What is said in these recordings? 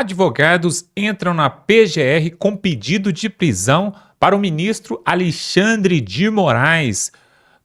Advogados entram na PGR com pedido de prisão para o ministro Alexandre de Moraes.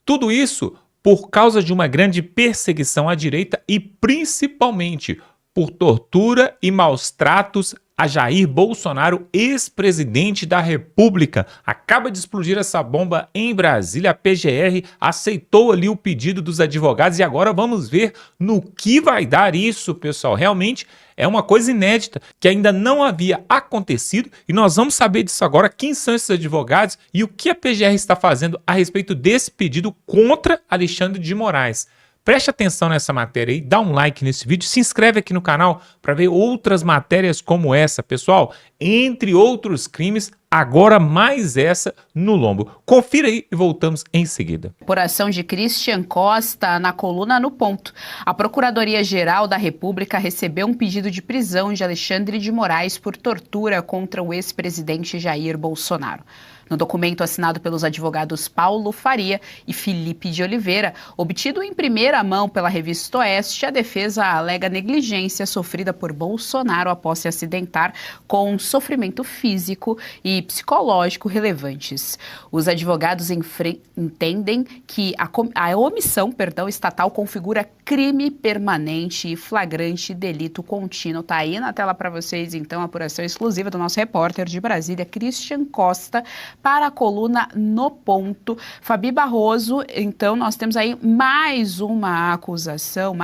Tudo isso por causa de uma grande perseguição à direita e principalmente por tortura e maus tratos a Jair Bolsonaro, ex-presidente da República. Acaba de explodir essa bomba em Brasília. A PGR aceitou ali o pedido dos advogados e agora vamos ver no que vai dar isso, pessoal. Realmente é uma coisa inédita que ainda não havia acontecido e nós vamos saber disso agora, quem são esses advogados e o que a PGR está fazendo a respeito desse pedido contra Alexandre de Moraes. Preste atenção nessa matéria aí, dá um like nesse vídeo, se inscreve aqui no canal para ver outras matérias como essa, pessoal. Entre outros crimes, agora mais essa no lombo. Confira aí e voltamos em seguida. Por ação de Christian Costa na coluna No Ponto. A Procuradoria-Geral da República recebeu um pedido de prisão de Alexandre de Moraes por tortura contra o ex-presidente Jair Bolsonaro. No documento assinado pelos advogados Paulo Faria e Felipe de Oliveira, obtido em primeira mão pela revista Oeste, a defesa alega negligência sofrida por Bolsonaro após se acidentar com sofrimento físico e psicológico relevantes. Os advogados entendem que a omissão estatal configura crime permanente e flagrante delito contínuo. Tá aí na tela para vocês, então, a apuração exclusiva do nosso repórter de Brasília, Christian Costa, para a coluna No Ponto. Fabi Barroso, então nós temos aí mais uma acusação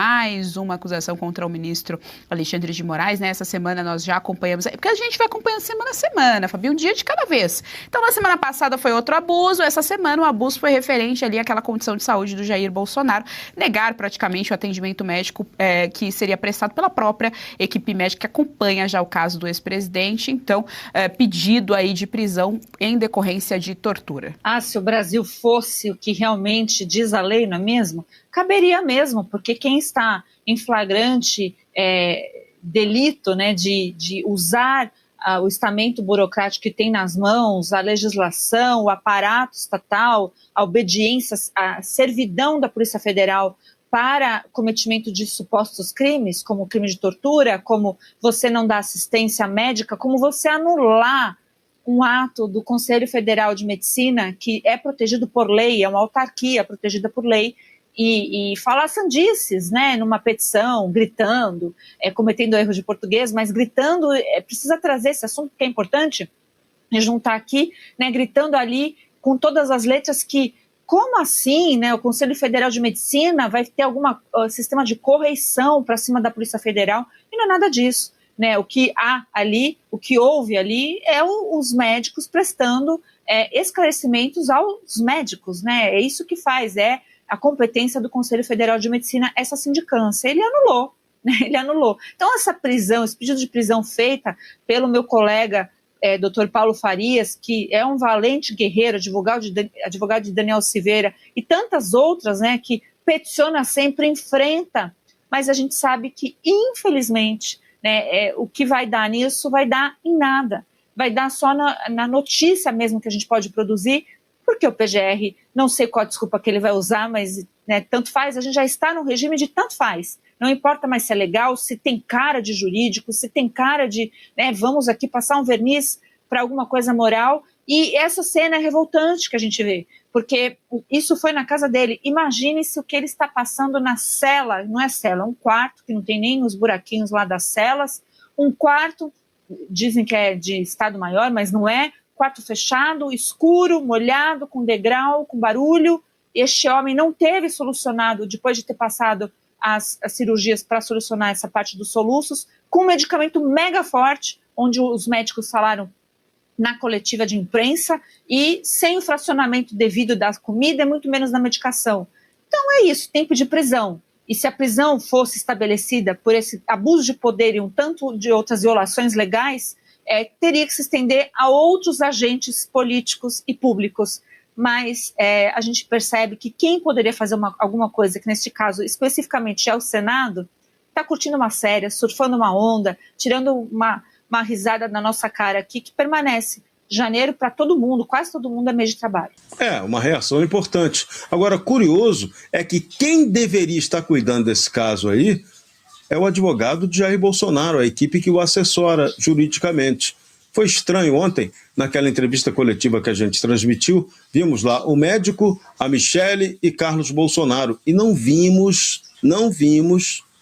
contra o ministro Alexandre de Moraes, né? Essa semana nós já acompanhamos, porque a gente vai acompanhando semana a semana, Fabi, um dia de cada vez. Então na semana passada foi outro abuso, essa semana o abuso foi referente ali àquela condição de saúde do Jair Bolsonaro, negar praticamente o atendimento médico que seria prestado pela própria equipe médica que acompanha já o caso do ex-presidente, então pedido aí de prisão em decorrência de tortura. Se o Brasil fosse o que realmente diz a lei, não é mesmo? Caberia mesmo, porque quem está em flagrante delito, né, de usar o estamento burocrático que tem nas mãos, a legislação, o aparato estatal, a obediência, a servidão da Polícia Federal para cometimento de supostos crimes, como crime de tortura, como você não dar assistência médica, como você anular um ato do Conselho Federal de Medicina que é protegido por lei, é uma autarquia protegida por lei, e falar sandices, né, numa petição, gritando, cometendo erros de português, mas gritando, precisa trazer esse assunto que é importante, e juntar aqui, né, gritando ali com todas as letras que, como assim, né, o Conselho Federal de Medicina vai ter algum sistema de correição para cima da Polícia Federal, e não é nada disso. Né, o que há ali, o que houve ali é os médicos prestando esclarecimentos aos médicos, né, é isso que faz, a competência do Conselho Federal de Medicina, essa sindicância, ele anulou, né, ele anulou. Então essa prisão, esse pedido de prisão feita pelo meu colega Dr. Paulo Farias, que é um valente guerreiro, advogado de Daniel Silveira e tantas outras, né, que peticiona sempre, enfrenta, mas a gente sabe que infelizmente o que vai dar nisso vai dar em nada, vai dar só na notícia mesmo que a gente pode produzir, porque o PGR, não sei qual a desculpa que ele vai usar, mas tanto faz, a gente já está no regime de tanto faz, não importa mais se é legal, se tem cara de jurídico, se tem cara de, vamos aqui passar um verniz para alguma coisa moral, e essa cena é revoltante que a gente vê, porque isso foi na casa dele. Imagine-se o que ele está passando na cela, não é cela, é um quarto que não tem nem os buraquinhos lá das celas, um quarto, dizem que é de estado maior, mas não é, quarto fechado, escuro, molhado, com degrau, com barulho. Este homem não teve solucionado, depois de ter passado as cirurgias para solucionar essa parte dos soluços, com um medicamento mega forte, onde os médicos falaram na coletiva de imprensa, e sem o fracionamento devido da comida, e muito menos da medicação. Então é isso, tempo de prisão. E se a prisão fosse estabelecida por esse abuso de poder e um tanto de outras violações legais, teria que se estender a outros agentes políticos e públicos. Mas a gente percebe que quem poderia fazer alguma coisa, que neste caso especificamente é o Senado, está curtindo uma série, surfando uma onda, tirando uma risada na nossa cara aqui, que permanece. Janeiro para todo mundo, quase todo mundo é mês de trabalho. Uma reação importante. Agora, curioso é que quem deveria estar cuidando desse caso aí é o advogado de Jair Bolsonaro, a equipe que o assessora juridicamente. Foi estranho ontem, naquela entrevista coletiva que a gente transmitiu, vimos lá o médico, a Michele e Carlos Bolsonaro, e não vimos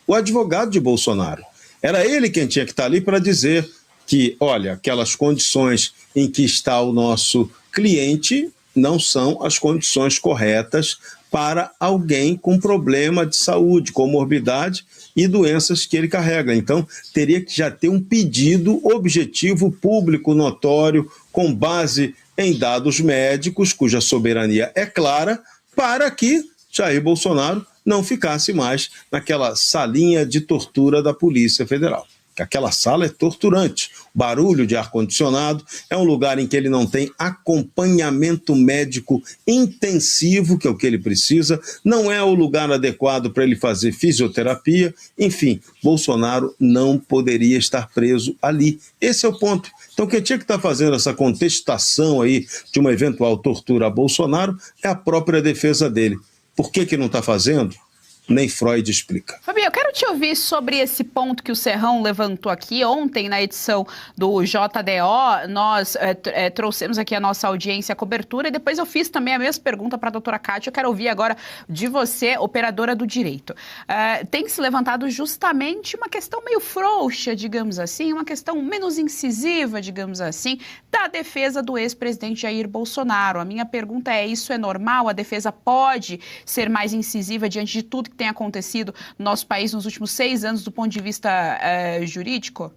o advogado de Bolsonaro. Era ele quem tinha que estar ali para dizer que, olha, aquelas condições em que está o nosso cliente não são as condições corretas para alguém com problema de saúde, comorbidade e doenças que ele carrega. Então, teria que já ter um pedido objetivo, público, notório, com base em dados médicos, cuja soberania é clara, para que Jair Bolsonaro não ficasse mais naquela salinha de tortura da Polícia Federal. Aquela sala é torturante, barulho de ar-condicionado, é um lugar em que ele não tem acompanhamento médico intensivo, que é o que ele precisa, não é o lugar adequado para ele fazer fisioterapia, enfim, Bolsonaro não poderia estar preso ali. Esse é o ponto. Então quem tinha que estar fazendo essa contestação aí de uma eventual tortura a Bolsonaro é a própria defesa dele. Por que não está fazendo? Nem Freud explica. Fabinho, eu quero te ouvir sobre esse ponto que o Serrão levantou aqui. Ontem, na edição do JDO, nós trouxemos aqui a nossa audiência, a cobertura, e depois eu fiz também a mesma pergunta para a doutora Kátia. Eu quero ouvir agora de você, operadora do direito. Tem se levantado justamente uma questão meio frouxa, digamos assim, uma questão menos incisiva, digamos assim, da defesa do ex-presidente Jair Bolsonaro. A minha pergunta é, isso é normal? A defesa pode ser mais incisiva diante de tudo que tem acontecido no nosso país nos últimos 6 anos do ponto de vista jurídico?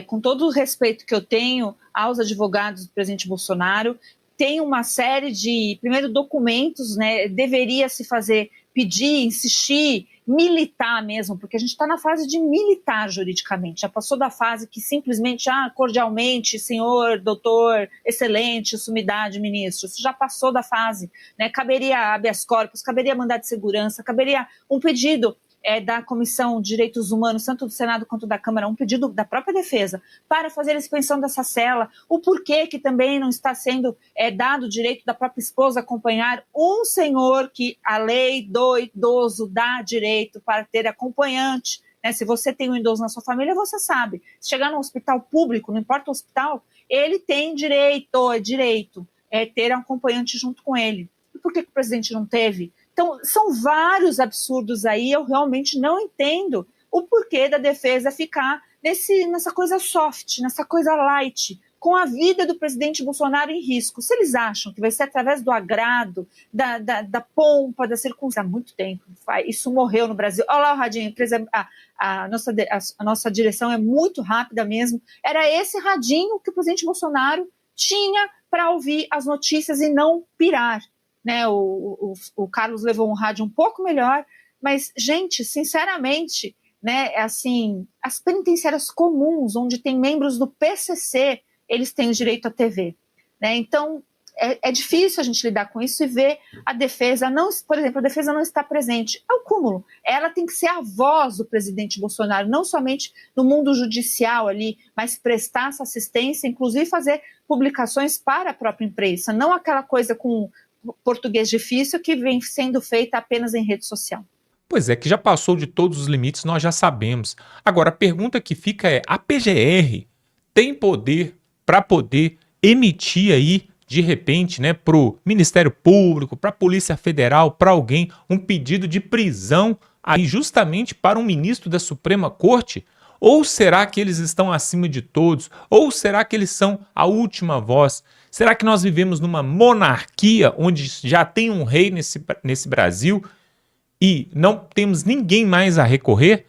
Com todo o respeito que eu tenho aos advogados do presidente Bolsonaro, tem uma série de, primeiro, documentos, né, deveria se fazer, pedir, insistir, militar mesmo, porque a gente está na fase de militar juridicamente, já passou da fase que simplesmente, cordialmente, senhor, doutor, excelente, sumidade, ministro, isso já passou da fase, né? Caberia habeas corpus, caberia mandado de segurança, caberia um pedido da Comissão de Direitos Humanos, tanto do Senado quanto da Câmara, um pedido da própria defesa para fazer a expensão dessa cela, o porquê que também não está sendo dado o direito da própria esposa acompanhar um senhor que a lei do idoso dá direito para ter acompanhante, né? Se você tem um idoso na sua família, você sabe, se chegar no hospital público, não importa o hospital, ele tem direito ter um acompanhante junto com ele. E por que o presidente não teve? Então, são vários absurdos aí, eu realmente não entendo o porquê da defesa ficar nessa coisa soft, nessa coisa light, com a vida do presidente Bolsonaro em risco. Se eles acham que vai ser através do agrado, da pompa, da circunstância, há muito tempo, isso morreu no Brasil. Olha lá o radinho, a nossa direção é muito rápida mesmo. Era esse radinho que o presidente Bolsonaro tinha para ouvir as notícias e não pirar. Né, o Carlos levou um rádio um pouco melhor, mas, gente, sinceramente, né, assim, as penitenciárias comuns, onde tem membros do PCC, eles têm direito à TV. Né? Então, é difícil a gente lidar com isso e ver a defesa, por exemplo, a defesa não está presente. É o cúmulo. Ela tem que ser a voz do presidente Bolsonaro, não somente no mundo judicial ali, mas prestar essa assistência, inclusive fazer publicações para a própria imprensa, não aquela coisa com português difícil que vem sendo feita apenas em rede social. Pois é, que já passou de todos os limites, nós já sabemos. Agora, a pergunta que fica é, a PGR tem poder para poder emitir aí, de repente, né, para o Ministério Público, para a Polícia Federal, para alguém, um pedido de prisão aí justamente para um ministro da Suprema Corte? Ou será que eles estão acima de todos? Ou será que eles são a última voz? Será que nós vivemos numa monarquia onde já tem um rei nesse Brasil e não temos ninguém mais a recorrer?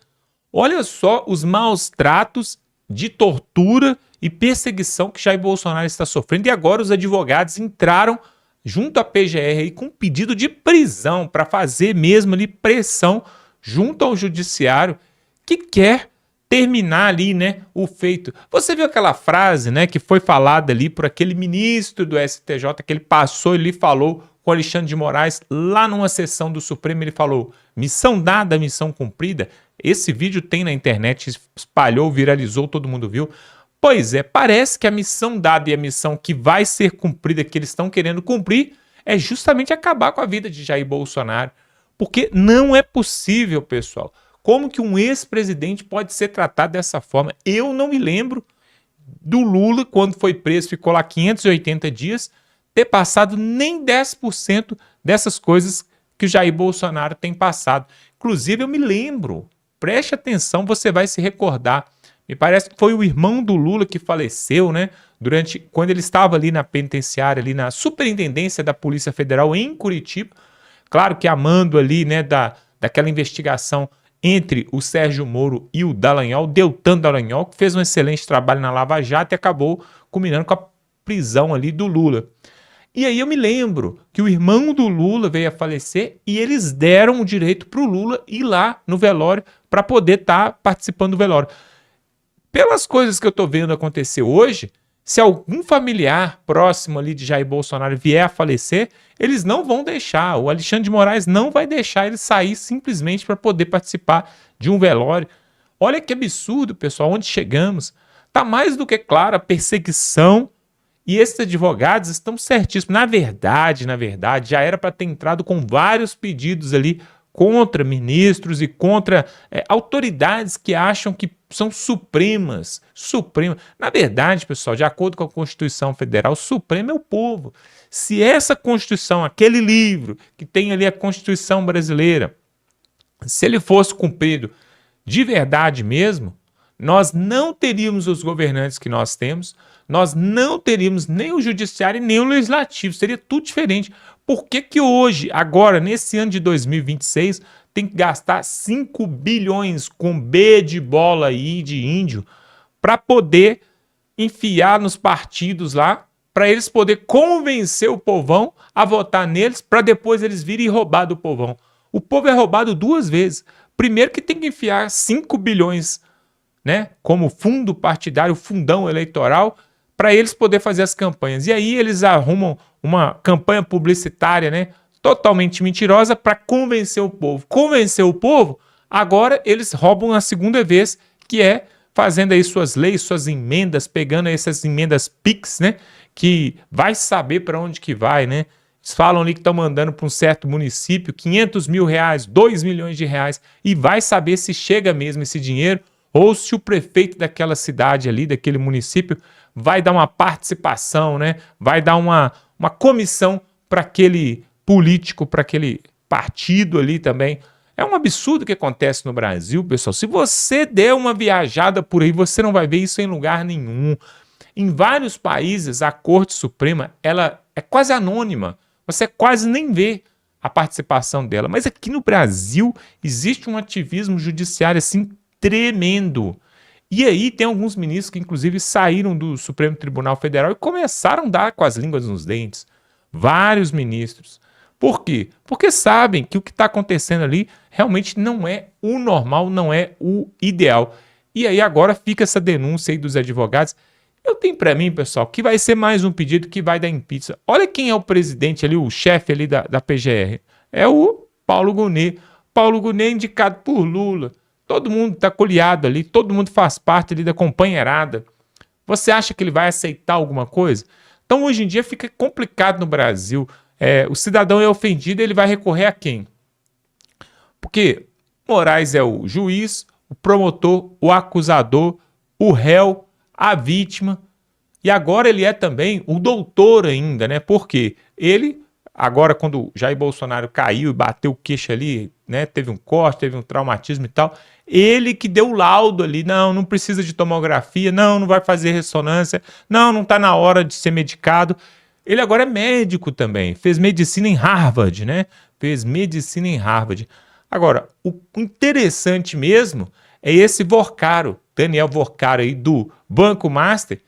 Olha só os maus tratos de tortura e perseguição que Jair Bolsonaro está sofrendo, e agora os advogados entraram junto à PGR aí com um pedido de prisão para fazer mesmo ali pressão junto ao judiciário que quer terminar ali, né, o feito. Você viu aquela frase, né, que foi falada ali por aquele ministro do STJ, que ele passou e ele falou com Alexandre de Moraes lá numa sessão do Supremo, ele falou, missão dada, missão cumprida. Esse vídeo tem na internet, espalhou, viralizou, todo mundo viu. Pois é, parece que a missão dada e a missão que vai ser cumprida, que eles estão querendo cumprir, é justamente acabar com a vida de Jair Bolsonaro. Porque não é possível, pessoal, Como que um ex-presidente pode ser tratado dessa forma? Eu não me lembro do Lula, quando foi preso, ficou lá 580 dias, ter passado nem 10% dessas coisas que o Jair Bolsonaro tem passado. Inclusive, eu me lembro, preste atenção, você vai se recordar. Me parece que foi o irmão do Lula que faleceu, né? Quando ele estava ali na penitenciária, ali na Superintendência da Polícia Federal em Curitiba. Claro que amando ali, né, daquela investigação entre o Sérgio Moro e o Deltan Dallagnol, que fez um excelente trabalho na Lava Jato e acabou culminando com a prisão ali do Lula. E aí eu me lembro que o irmão do Lula veio a falecer e eles deram o direito para o Lula ir lá no velório para poder estar participando do velório. Pelas coisas que eu estou vendo acontecer hoje, se algum familiar próximo ali de Jair Bolsonaro vier a falecer, eles não vão deixar, o Alexandre de Moraes não vai deixar ele sair simplesmente para poder participar de um velório. Olha que absurdo, pessoal, onde chegamos. Está mais do que clara a perseguição e esses advogados estão certíssimos. Na verdade, já era para ter entrado com vários pedidos ali contra ministros e contra autoridades que acham que são supremas. Na verdade, pessoal, de acordo com a Constituição Federal, o Supremo é o povo. Se essa Constituição, aquele livro que tem ali a Constituição brasileira, se ele fosse cumprido de verdade mesmo, nós não teríamos os governantes que nós temos, nós não teríamos nem o judiciário nem o legislativo, seria tudo diferente. Por que que hoje, agora, nesse ano de 2026, tem que gastar 5 bilhões com B de bola aí, de índio, para poder enfiar nos partidos lá, para eles poderem convencer o povão a votar neles, para depois eles virem roubar do povão? O povo é roubado duas vezes. Primeiro que tem que enfiar 5 bilhões, né, como fundo partidário, fundão eleitoral, para eles poderem fazer as campanhas. E aí eles arrumam uma campanha publicitária, né, totalmente mentirosa para convencer o povo. Convencer o povo, agora eles roubam a segunda vez, que é fazendo aí suas leis, suas emendas, pegando essas emendas PIX, né, que vai saber para onde que vai, né? Eles falam ali que estão mandando para um certo município 500 mil reais, 2 milhões de reais, e vai saber se chega mesmo esse dinheiro ou se o prefeito daquela cidade ali, daquele município, vai dar uma participação, né? Vai dar uma comissão para aquele político, para aquele partido ali também. É um absurdo o que acontece no Brasil, pessoal. Se você der uma viajada por aí, você não vai ver isso em lugar nenhum. Em vários países, a Corte Suprema, ela é quase anônima. Você quase nem vê a participação dela. Mas aqui no Brasil existe um ativismo judiciário assim tremendo. E aí tem alguns ministros que inclusive saíram do Supremo Tribunal Federal e começaram a dar com as línguas nos dentes. Vários ministros. Por quê? Porque sabem que o que está acontecendo ali realmente não é o normal, não é o ideal. E aí agora fica essa denúncia aí dos advogados. Eu tenho para mim, pessoal, que vai ser mais um pedido que vai dar impeachment. Olha quem é o presidente ali, o chefe ali da PGR. É o Paulo Gonet. Paulo Gonet é indicado por Lula. Todo mundo está coliado ali, todo mundo faz parte ali da companheirada. Você acha que ele vai aceitar alguma coisa? Então, hoje em dia, fica complicado no Brasil. O cidadão é ofendido, ele vai recorrer a quem? Porque Moraes é o juiz, o promotor, o acusador, o réu, a vítima, e agora ele é também o doutor ainda, né? Porque ele, agora quando Jair Bolsonaro caiu e bateu o queixo ali, né? Teve um corte, teve um traumatismo e tal, ele que deu o laudo ali, não precisa de tomografia, não vai fazer ressonância, não tá na hora de ser medicado. Ele agora é médico também, fez medicina em Harvard, né? Fez medicina em Harvard. Agora, o interessante mesmo é esse Vorcaro, Daniel Vorcaro aí do Banco Master,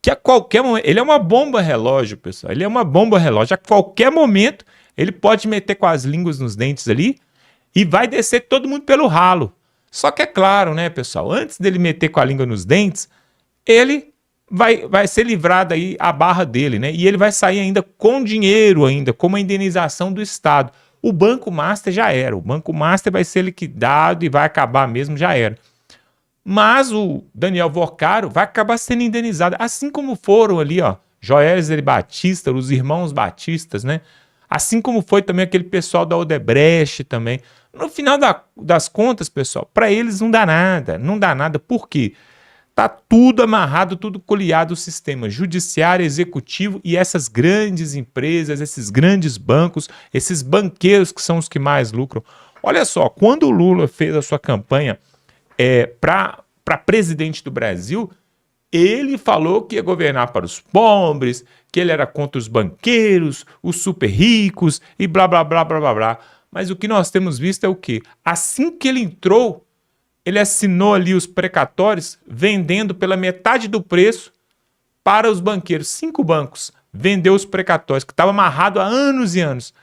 que a qualquer momento, ele é uma bomba relógio, pessoal, ele é uma bomba relógio, a qualquer momento ele pode meter com as línguas nos dentes ali e vai descer todo mundo pelo ralo. Só que é claro, né, pessoal, antes dele meter com a língua nos dentes, ele vai ser livrado aí a barra dele, né, e ele vai sair ainda com dinheiro ainda, com uma indenização do Estado. O Banco Master já era, o Banco Master vai ser liquidado e vai acabar mesmo, já era. Mas o Daniel Vorcaro vai acabar sendo indenizado, assim como foram ali, ó, Joesley Batista, os irmãos Batistas, né? Assim como foi também aquele pessoal da Odebrecht também. No final das contas, pessoal, para eles não dá nada. Não dá nada. Por quê? Tá tudo amarrado, tudo coliado o sistema judiciário, executivo e essas grandes empresas, esses grandes bancos, esses banqueiros que são os que mais lucram. Olha só, quando o Lula fez a sua campanha para presidente do Brasil, ele falou que ia governar para os pobres, que ele era contra os banqueiros, os super ricos e blá, blá, blá, blá, blá, blá. Mas o que nós temos visto é o quê? Assim que ele entrou, ele assinou ali os precatórios, vendendo pela metade do preço para os banqueiros. 5 bancos vendeu os precatórios, que estava amarrado há anos e anos.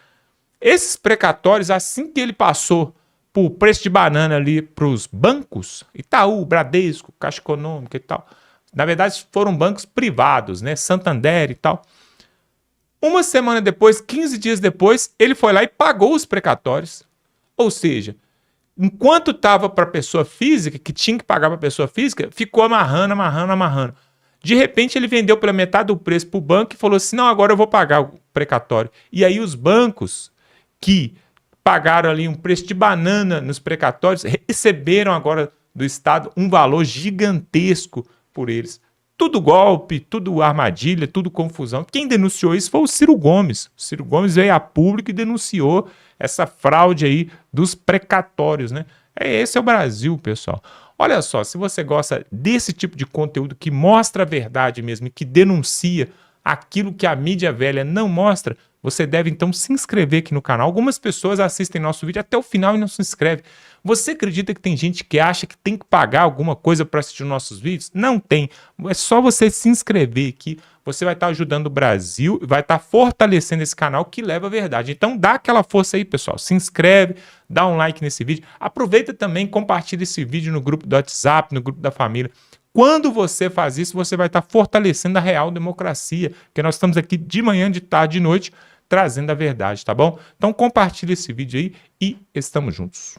Esses precatórios, assim que ele passou por preço de banana ali para os bancos, Itaú, Bradesco, Caixa Econômica e tal, na verdade foram bancos privados, né? Santander e tal. Uma semana depois, 15 dias depois, ele foi lá e pagou os precatórios. Ou seja, enquanto estava para a pessoa física, que tinha que pagar para a pessoa física, ficou amarrando, amarrando, amarrando. De repente ele vendeu pela metade do preço para o banco e falou assim, não, agora eu vou pagar o precatório. E aí os bancos que pagaram ali um preço de banana nos precatórios, receberam agora do Estado um valor gigantesco por eles. Tudo golpe, tudo armadilha, tudo confusão. Quem denunciou isso foi o Ciro Gomes. O Ciro Gomes veio a público e denunciou essa fraude aí dos precatórios, né? Esse é o Brasil, pessoal. Olha só, se você gosta desse tipo de conteúdo que mostra a verdade mesmo e que denuncia aquilo que a mídia velha não mostra, você deve então se inscrever aqui no canal. Algumas pessoas assistem nosso vídeo até o final e não se inscrevem. Você acredita que tem gente que acha que tem que pagar alguma coisa para assistir nossos vídeos? Não tem. É só você se inscrever aqui. Você vai estar ajudando o Brasil e vai estar fortalecendo esse canal que leva a verdade. Então dá aquela força aí, pessoal. Se inscreve, dá um like nesse vídeo. Aproveita também e compartilha esse vídeo no grupo do WhatsApp, no grupo da família. Quando você faz isso, você vai estar fortalecendo a real democracia, que nós estamos aqui de manhã, de tarde, de noite, trazendo a verdade, tá bom? Então compartilha esse vídeo aí e estamos juntos.